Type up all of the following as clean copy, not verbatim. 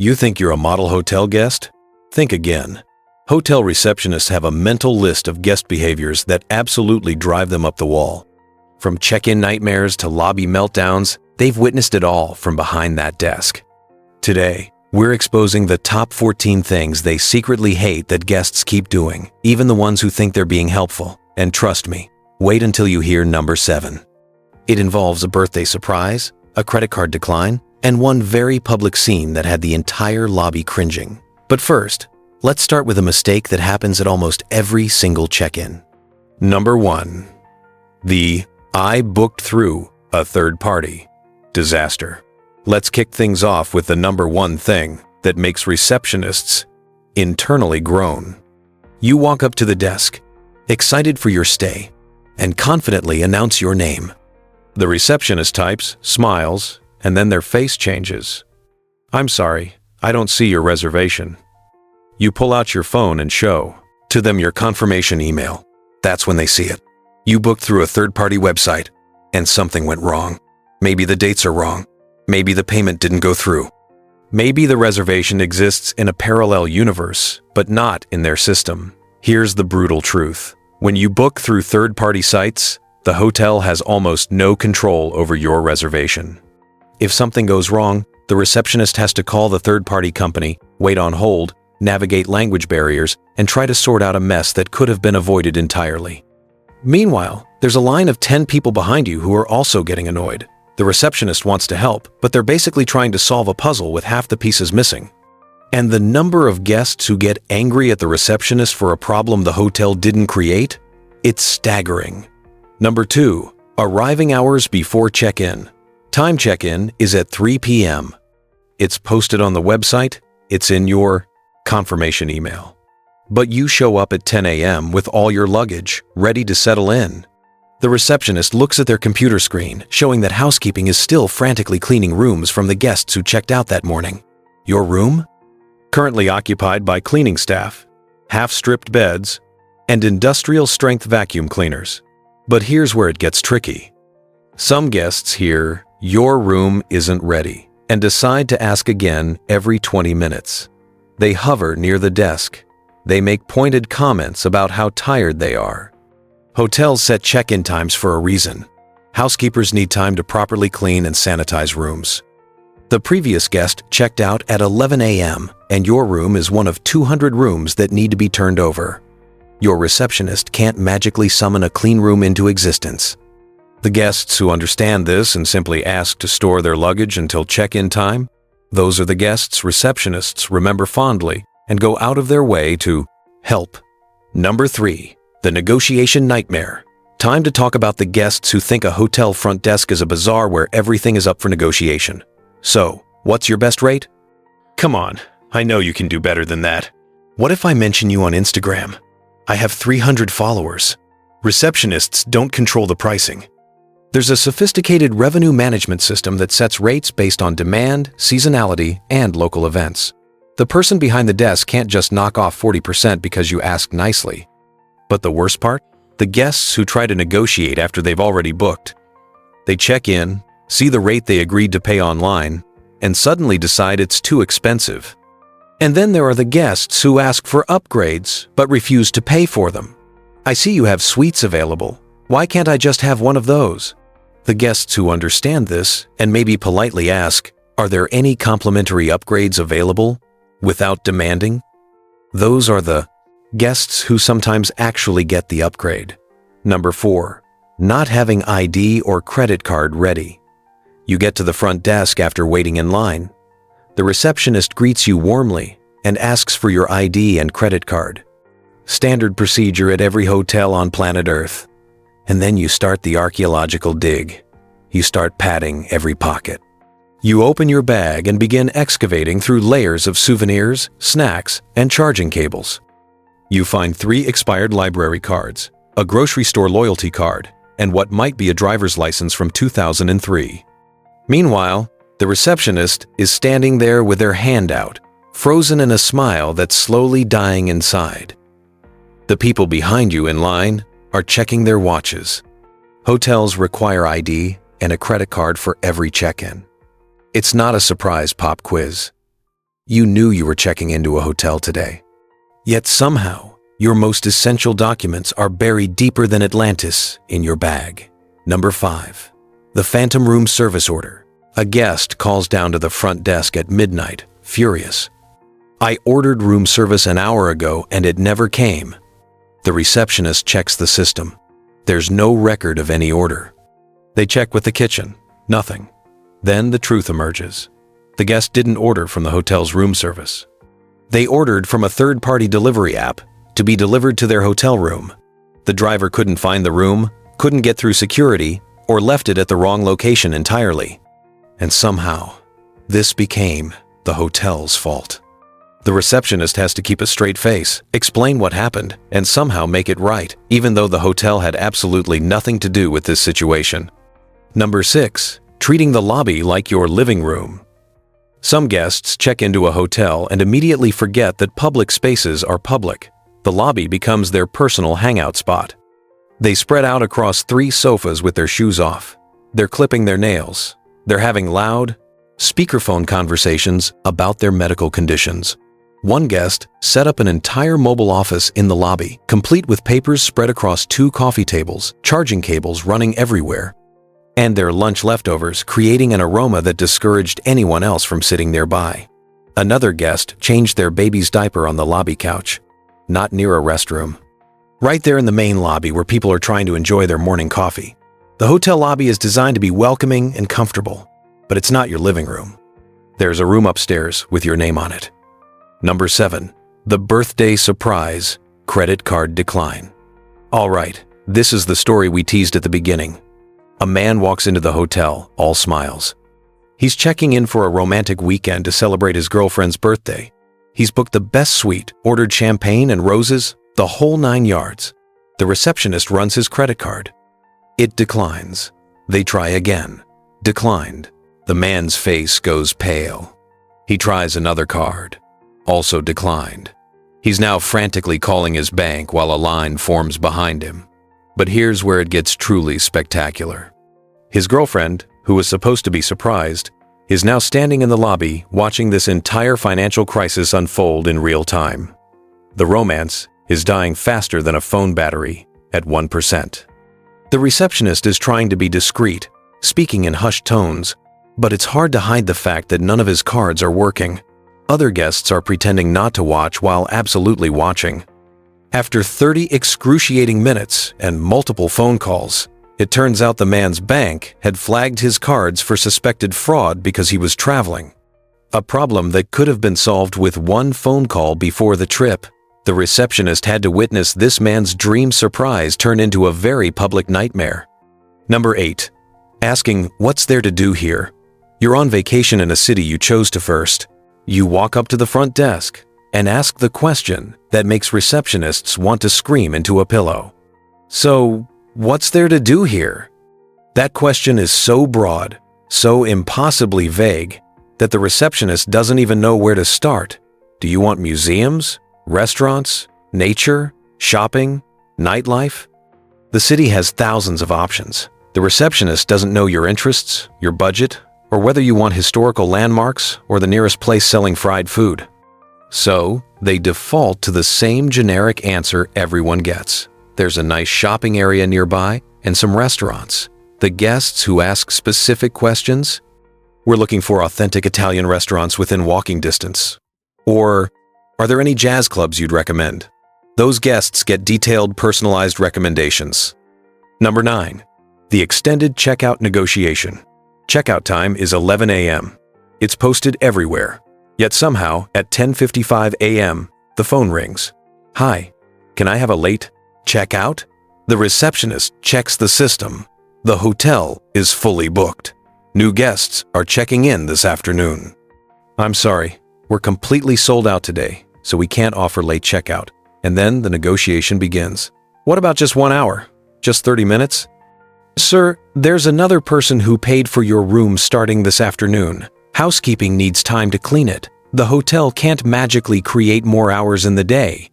You think you're a model hotel guest? Think again. Hotel receptionists have a mental list of guest behaviors that absolutely drive them up the wall. From check-in nightmares to lobby meltdowns, they've witnessed it all from behind that desk. Today, we're exposing the top 14 things they secretly hate that guests keep doing, even the ones who think they're being helpful. And trust me, wait until you hear number 7. It involves a birthday surprise, a credit card decline, and one very public scene that had the entire lobby cringing. But first, let's start with a mistake that happens at almost every single check-in. Number 1. The "I booked through a third party" disaster. Let's kick things off with the number 1 thing that makes receptionists internally groan. You walk up to the desk, excited for your stay, and confidently announce your name. The receptionist types, smiles, and then their face changes. "I'm sorry, I don't see your reservation." You pull out your phone and show to them your confirmation email. That's when they see it. You booked through a third-party website, and something went wrong. Maybe the dates are wrong. Maybe the payment didn't go through. Maybe the reservation exists in a parallel universe, but not in their system. Here's the brutal truth. When you book through third-party sites, the hotel has almost no control over your reservation. If something goes wrong, the receptionist has to call the third-party company, wait on hold, navigate language barriers, and try to sort out a mess that could have been avoided entirely. Meanwhile, there's a line of 10 people behind you who are also getting annoyed. The receptionist wants to help, but they're basically trying to solve a puzzle with half the pieces missing. And the number of guests who get angry at the receptionist for a problem the hotel didn't create? It's staggering. Number 2. Arriving hours before check-in. Time check-in is at 3 p.m. It's posted on the website, it's in your confirmation email. But you show up at 10 a.m. with all your luggage, ready to settle in. The receptionist looks at their computer screen, showing that housekeeping is still frantically cleaning rooms from the guests who checked out that morning. Your room? Currently occupied by cleaning staff, half-stripped beds, and industrial-strength vacuum cleaners. But here's where it gets tricky. Some guests hear, "Your room isn't ready," and decide to ask again every 20 minutes. They hover near the desk. They make pointed comments about how tired they are. Hotels set check-in times for a reason. Housekeepers need time to properly clean and sanitize rooms. The previous guest checked out at 11 a.m., and your room is one of 200 rooms that need to be turned over. Your receptionist can't magically summon a clean room into existence. The guests who understand this and simply ask to store their luggage until check-in time, those are the guests receptionists remember fondly and go out of their way to help. Number 3. The negotiation nightmare. Time to talk about the guests who think a hotel front desk is a bazaar where everything is up for negotiation. So, what's your best rate? Come on, I know you can do better than that. What if I mention you on Instagram? I have 300 followers. Receptionists don't control the pricing. There's a sophisticated revenue management system that sets rates based on demand, seasonality, and local events. The person behind the desk can't just knock off 40% because you asked nicely. But the worst part? The guests who try to negotiate after they've already booked. They check in, see the rate they agreed to pay online, and suddenly decide it's too expensive. And then there are the guests who ask for upgrades but refuse to pay for them. "I see you have suites available. Why can't I just have one of those?" The guests who understand this and maybe politely ask, "Are there any complimentary upgrades available?" without demanding. Those are the guests who sometimes actually get the upgrade. Number 4. Not having ID or credit card ready. You get to the front desk after waiting in line. The receptionist greets you warmly and asks for your ID and credit card. Standard procedure at every hotel on planet Earth. And then you start the archaeological dig. You start patting every pocket. You open your bag and begin excavating through layers of souvenirs, snacks, and charging cables. You find 3 expired library cards, a grocery store loyalty card, and what might be a driver's license from 2003. Meanwhile, the receptionist is standing there with their hand out, frozen in a smile that's slowly dying inside. The people behind you in line are checking their watches. Hotels require ID and a credit card for every check-in. It's not a surprise pop quiz. You knew you were checking into a hotel today. Yet somehow, your most essential documents are buried deeper than Atlantis in your bag. Number 5. The Phantom Room Service Order. A guest calls down to the front desk at midnight, furious. I ordered room service an hour ago and it never came. The receptionist checks the system. There's no record of any order. They check with the kitchen. Nothing. Then the truth emerges. The guest didn't order from the hotel's room service. They ordered from a third-party delivery app to be delivered to their hotel room. The driver couldn't find the room, couldn't get through security, or left it at the wrong location entirely. And somehow, this became the hotel's fault. The receptionist has to keep a straight face, explain what happened, and somehow make it right, even though the hotel had absolutely nothing to do with this situation. Number 6. Treating the lobby like your living room. Some guests check into a hotel and immediately forget that public spaces are public. The lobby becomes their personal hangout spot. They spread out across 3 sofas with their shoes off. They're clipping their nails. They're having loud, speakerphone conversations about their medical conditions. One guest set up an entire mobile office in the lobby, complete with papers spread across 2 coffee tables, charging cables running everywhere, and their lunch leftovers creating an aroma that discouraged anyone else from sitting nearby. Another guest changed their baby's diaper on the lobby couch, not near a restroom. Right there in the main lobby where people are trying to enjoy their morning coffee. The hotel lobby is designed to be welcoming and comfortable, but it's not your living room. There's a room upstairs with your name on it. Number 7. The birthday surprise, credit card decline. All right, this is the story we teased at the beginning. A man walks into the hotel, all smiles. He's checking in for a romantic weekend to celebrate his girlfriend's birthday. He's booked the best suite, ordered champagne and roses, the whole 9 yards. The receptionist runs his credit card. It declines. They try again. Declined. The man's face goes pale. He tries another card. Also declined. He's now frantically calling his bank while a line forms behind him. But here's where it gets truly spectacular. His girlfriend, who was supposed to be surprised, is now standing in the lobby watching this entire financial crisis unfold in real time. The romance is dying faster than a phone battery at 1%. The receptionist is trying to be discreet, speaking in hushed tones, but it's hard to hide the fact that none of his cards are working. Other guests are pretending not to watch while absolutely watching. After 30 excruciating minutes and multiple phone calls, it turns out the man's bank had flagged his cards for suspected fraud because he was traveling. A problem that could have been solved with one phone call before the trip. The receptionist had to witness this man's dream surprise turn into a very public nightmare. Number 8. Asking, what's there to do here? You're on vacation in a city you chose to first. You walk up to the front desk and ask the question that makes receptionists want to scream into a pillow. So, what's there to do here? That question is so broad, so impossibly vague, that the receptionist doesn't even know where to start. Do you want museums, restaurants, nature, shopping, nightlife? The city has thousands of options. The receptionist doesn't know your interests, your budget, or whether you want historical landmarks or the nearest place selling fried food. So, they default to the same generic answer everyone gets. There's a nice shopping area nearby and some restaurants. The guests who ask specific questions, we're looking for authentic Italian restaurants within walking distance. Or, are there any jazz clubs you'd recommend? Those guests get detailed, personalized recommendations. Number 9. The extended checkout negotiation. Checkout time is 11 a.m. It's posted everywhere. Yet somehow, at 10:55 a.m., the phone rings. Hi, can I have a late checkout? The receptionist checks the system. The hotel is fully booked. New guests are checking in this afternoon. I'm sorry, we're completely sold out today, so we can't offer late checkout. And then the negotiation begins. What about just 1 hour? Just 30 minutes? Sir, there's another person who paid for your room starting this afternoon. Housekeeping needs time to clean it. The hotel can't magically create more hours in the day.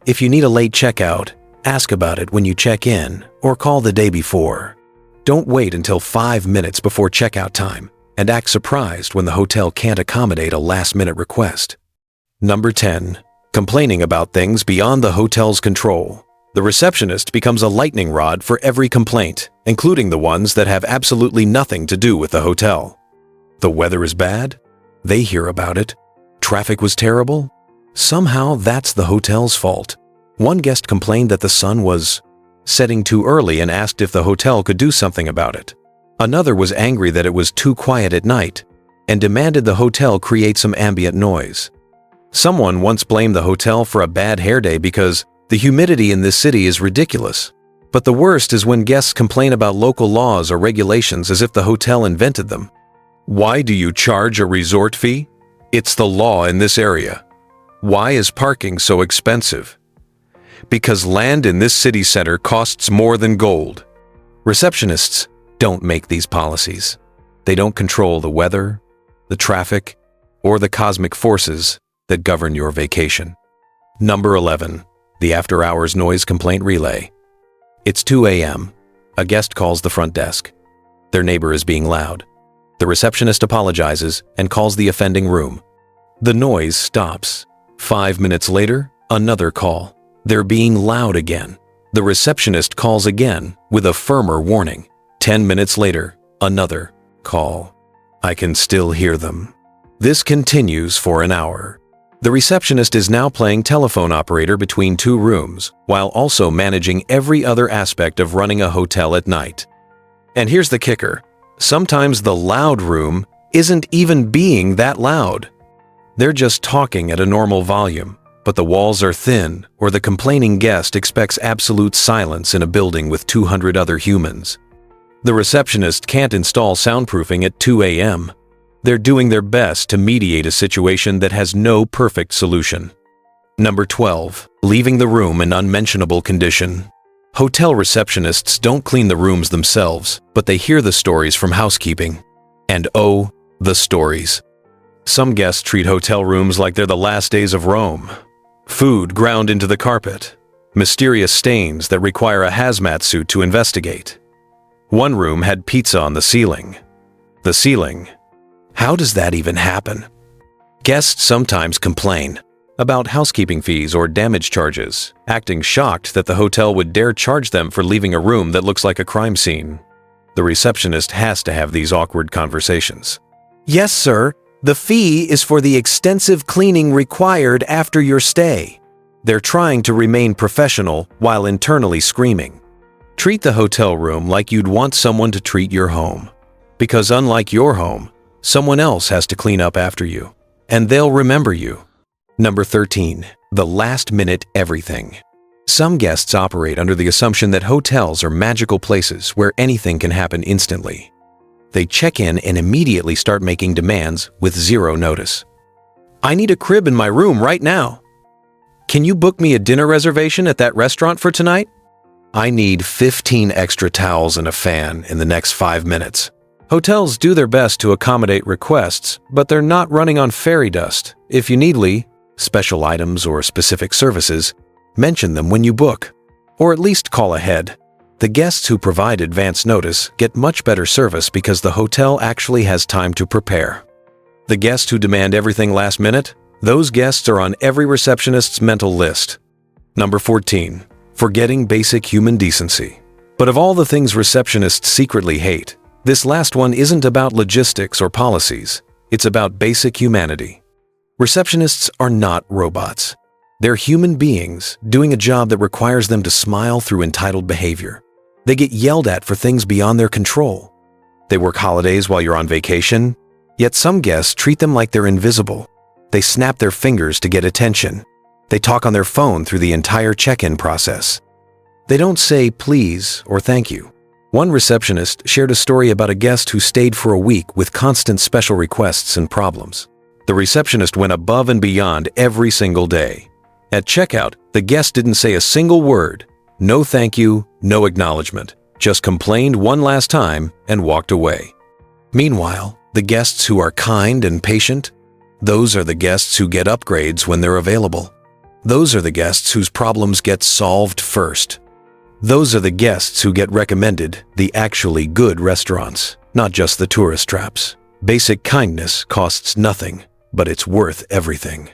If you need a late checkout, ask about it when you check in or call the day before. Don't wait until 5 minutes before checkout time. and act surprised when the hotel can't accommodate a last-minute request. Number 10. Complaining about things beyond the hotel's control. The receptionist becomes a lightning rod for every complaint, including the ones that have absolutely nothing to do with the hotel. The weather is bad? They hear about it. Traffic was terrible? Somehow that's the hotel's fault. One guest complained that the sun was setting too early and asked if the hotel could do something about it. Another was angry that it was too quiet at night and demanded the hotel create some ambient noise. Someone once blamed the hotel for a bad hair day because the humidity in this city is ridiculous. But the worst is when guests complain about local laws or regulations as if the hotel invented them. Why do you charge a resort fee? It's the law in this area. Why is parking so expensive? Because land in this city center costs more than gold. Receptionists don't make these policies. They don't control the weather, the traffic, or the cosmic forces that govern your vacation. Number 11. The after-hours noise complaint relay. It's 2 a.m. A guest calls the front desk. Their neighbor is being loud. The receptionist apologizes and calls the offending room. The noise stops. 5 minutes later, another call. They're being loud again. The receptionist calls again with a firmer warning. 10 minutes later, another call. I can still hear them. This continues for an hour. The receptionist is now playing telephone operator between two rooms, while also managing every other aspect of running a hotel at night. And here's the kicker. Sometimes the loud room isn't even being that loud. They're just talking at a normal volume, but the walls are thin, or the complaining guest expects absolute silence in a building with 200 other humans. The receptionist can't install soundproofing at 2 a.m. They're doing their best to mediate a situation that has no perfect solution. Number 12. Leaving the room in unmentionable condition. Hotel receptionists don't clean the rooms themselves, but they hear the stories from housekeeping. And oh, the stories. Some guests treat hotel rooms like they're the last days of Rome. Food ground into the carpet. Mysterious stains that require a hazmat suit to investigate. One room had pizza on the ceiling. The ceiling. How does that even happen? Guests sometimes complain about housekeeping fees or damage charges, acting shocked that the hotel would dare charge them for leaving a room that looks like a crime scene. The receptionist has to have these awkward conversations. Yes, sir. The fee is for the extensive cleaning required after your stay. They're trying to remain professional while internally screaming. Treat the hotel room like you'd want someone to treat your home. Because unlike your home, someone else has to clean up after you, and they'll remember you. Number 13. The last-minute everything. Some guests operate under the assumption that hotels are magical places where anything can happen instantly. They check in and immediately start making demands with zero notice. I need a crib in my room right now. Can you book me a dinner reservation at that restaurant for tonight? I need 15 extra towels and a fan in the next 5 minutes. Hotels do their best to accommodate requests, but they're not running on fairy dust. If you need special items or specific services, mention them when you book, or at least call ahead. The guests who provide advance notice get much better service because the hotel actually has time to prepare. The guests who demand everything last minute, those guests are on every receptionist's mental list. Number 14. Forgetting basic human decency. But of all the things receptionists secretly hate, this last one isn't about logistics or policies. It's about basic humanity. Receptionists are not robots. They're human beings doing a job that requires them to smile through entitled behavior. They get yelled at for things beyond their control. They work holidays while you're on vacation, yet some guests treat them like they're invisible. They snap their fingers to get attention. They talk on their phone through the entire check-in process. They don't say please or thank you. One receptionist shared a story about a guest who stayed for a week with constant special requests and problems. The receptionist went above and beyond every single day. At checkout, the guest didn't say a single word. No thank you, no acknowledgement. Just complained one last time and walked away. Meanwhile, the guests who are kind and patient, those are the guests who get upgrades when they're available. Those are the guests whose problems get solved first. Those are the guests who get recommended the actually good restaurants, not just the tourist traps. Basic kindness costs nothing, but it's worth everything.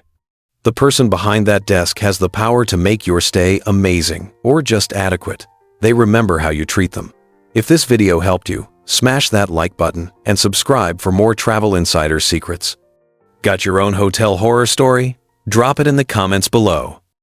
The person behind that desk has the power to make your stay amazing or just adequate. They remember how you treat them. If this video helped you, smash that like button and subscribe for more Travel Insider secrets. Got your own hotel horror story? Drop it in the comments below.